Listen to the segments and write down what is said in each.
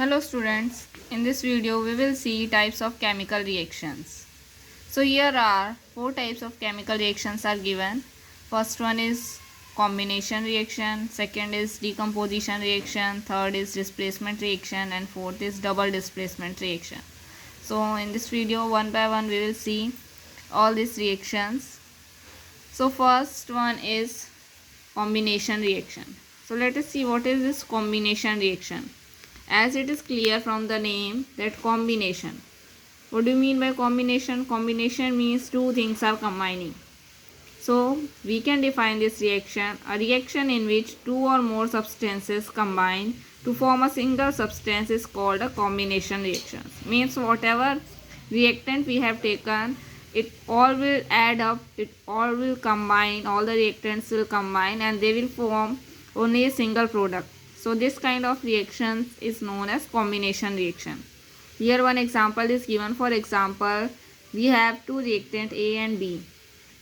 Hello students, in this video we will see types of chemical reactions. So here are four types of chemical reactions are given. First one is combination reaction, second is decomposition reaction, third is displacement reaction and fourth is double displacement reaction. So in this video one by one we will see all these reactions. So first one is combination reaction. So let us see what is this combination reaction. As it is clear from the name that combination. What do you mean by combination? Combination means two things are combining. So we can define this reaction, a reaction in which two or more substances combine to form a single substance is called a combination reaction. Means whatever reactant we have taken, it all will add up, it all will combine, all the reactants will combine and they will form only a single product. So this kind of reaction is known as combination reaction. Here one example is given. For example, we have two reactants A and B.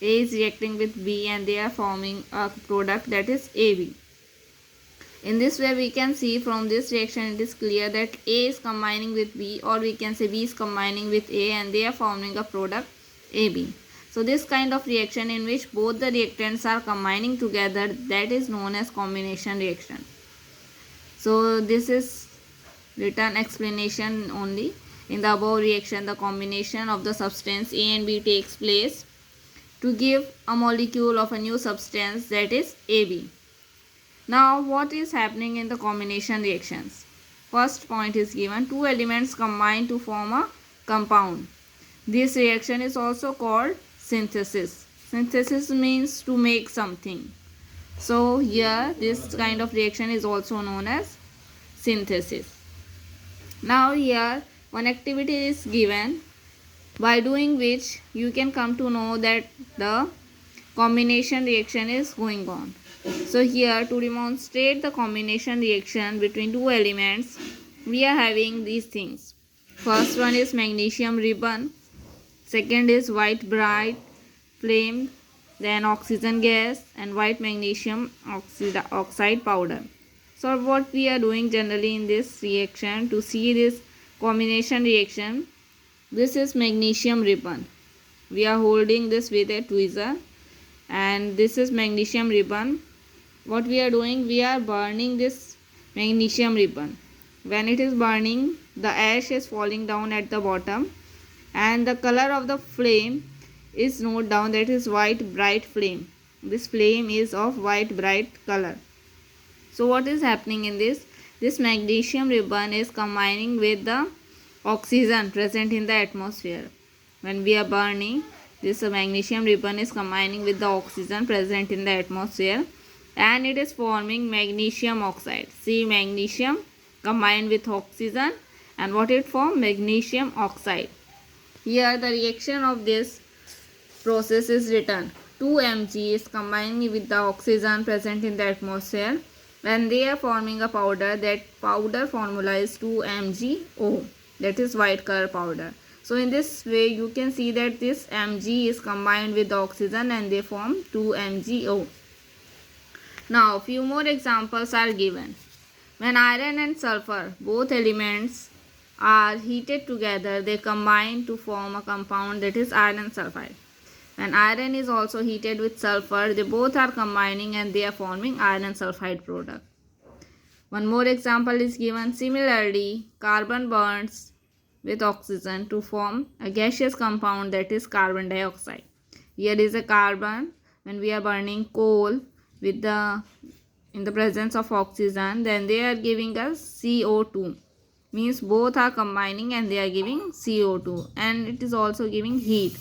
A is reacting with B and they are forming a product that is AB. In this way we can see from this reaction it is clear that A is combining with B, or we can say B is combining with A and they are forming a product AB. So this kind of reaction in which both the reactants are combining together, that is known as combination reaction. So this is written explanation only. In the above reaction, the combination of the substance A and B takes place to give a molecule of a new substance, that is AB. Now what is happening in the combination reactions? First point is given, two elements combine to form a compound. This reaction is also called synthesis. Synthesis means to make something. So here this kind of reaction is also known as synthesis. Now here one activity is given by doing which you can come to know that the combination reaction is going on. So here to demonstrate the combination reaction between two elements, we are having these things. First one is magnesium ribbon, second is white bright flame, then oxygen gas and white magnesium oxide powder. So what we are doing generally in this reaction to see this combination reaction, this is magnesium ribbon. We are holding this with a tweezer and this is magnesium ribbon. What we are doing, we are burning this magnesium ribbon. When it is burning, the ash is falling down at the bottom and the color of the flame is noted down, that is white bright flame. This flame is of white bright color. So what is happening in this? This magnesium ribbon is combining with the oxygen present in the atmosphere. When we are burning, this magnesium ribbon is combining with the oxygen present in the atmosphere and it is forming magnesium oxide. See, magnesium combined with oxygen and what it forms? Magnesium oxide. Here the reaction of this process is written. 2Mg is combining with the oxygen present in the atmosphere and they are forming a powder. That powder formula is 2MgO, that is white color powder. So in this way you can see that this Mg is combined with the oxygen and they form 2MgO. Now few more examples are given. When iron and sulfur, both elements, are heated together, they combine to form a compound, that is iron sulfide. When iron is also heated with sulfur, they both are combining and they are forming iron sulfide product. One more example is given. Similarly, carbon burns with oxygen to form a gaseous compound, that is carbon dioxide. Here is a carbon. When we are burning coal with in the presence of oxygen, then they are giving us CO2. Means both are combining and they are giving CO2 and it is also giving heat.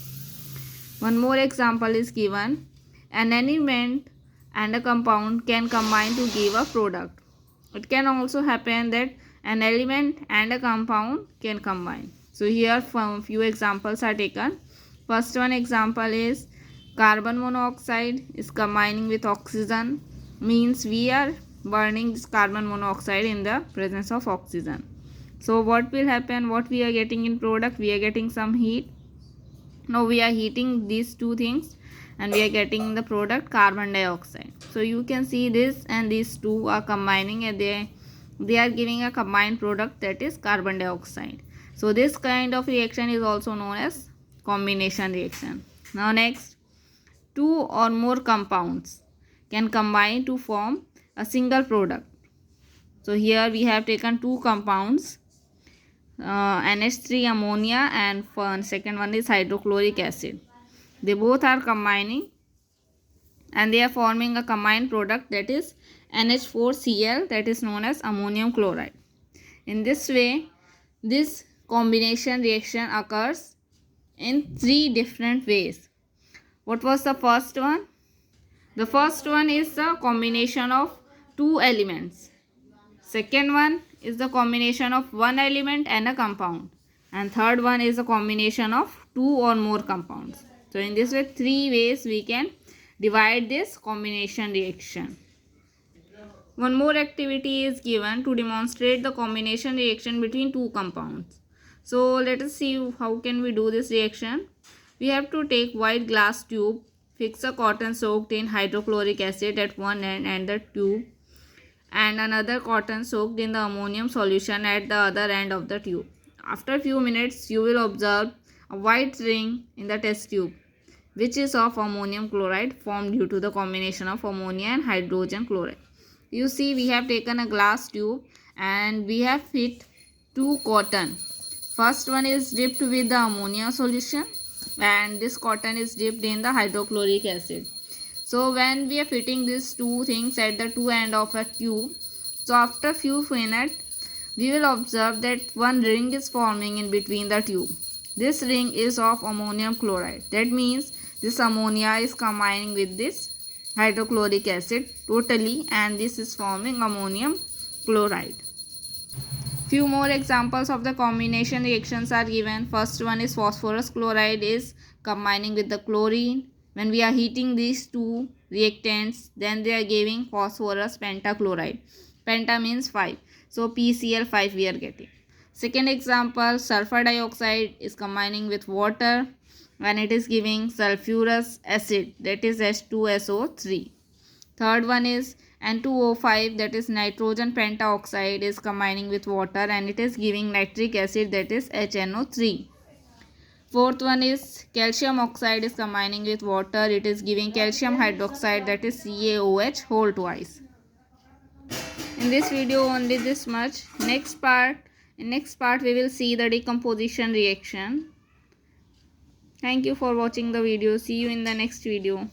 One more example is given. An element and a compound can combine to give a product. It can also happen that an element and a compound can combine. So here from few examples are taken. First one example is carbon monoxide is combining with oxygen. Means we are burning this carbon monoxide in the presence of oxygen. So what will happen? What we are getting in product? We are getting some heat. Now we are heating these two things and we are getting the product carbon dioxide. So you can see this and these two are combining and they they are giving a combined product, that is carbon dioxide. So this kind of reaction is also known as combination reaction. Now next, two or more compounds can combine to form a single product. So here we have taken two compounds, NH3 ammonia and second one is hydrochloric acid. They both are combining and they are forming a combined product, that is NH4Cl, that is known as ammonium chloride. In this way, this combination reaction occurs in three different ways. What was the first one? The first one is the combination of two elements. Second one is the combination of one element and a compound. And third one is the combination of two or more compounds. So in this way, three ways we can divide this combination reaction. One more activity is given to demonstrate the combination reaction between two compounds. So let us see how can we do this reaction. We have to take white glass tube, fix a cotton soaked in hydrochloric acid at one end and the tube, and another cotton soaked in the ammonium solution at the other end of the tube. After a few minutes, you will observe a white ring in the test tube, which is of ammonium chloride formed due to the combination of ammonia and hydrogen chloride. You see, we have taken a glass tube and we have fit two cotton. First one is dipped with the ammonia solution and this cotton is dipped in the hydrochloric acid. So when we are fitting these two things at the two end of a tube, so after few minutes, we will observe that one ring is forming in between the tube. This ring is of ammonium chloride. That means this ammonia is combining with this hydrochloric acid totally and this is forming ammonium chloride. Few more examples of the combination reactions are given. First one is phosphorus chloride is combining with the chlorine. When we are heating these two reactants, then they are giving phosphorus pentachloride. Penta means 5. So PCl5 we are getting. Second example, sulfur dioxide is combining with water and it is giving sulfurous acid, that is H2SO3. Third one is N2O5, that is nitrogen pentaoxide is combining with water and it is giving nitric acid, that is HNO3. Fourth one is calcium oxide is combining with water, it is giving calcium hydroxide, that is CaOH whole twice. In this video only this much. In next part we will see the decomposition reaction. Thank you for watching the video. See you in the next video.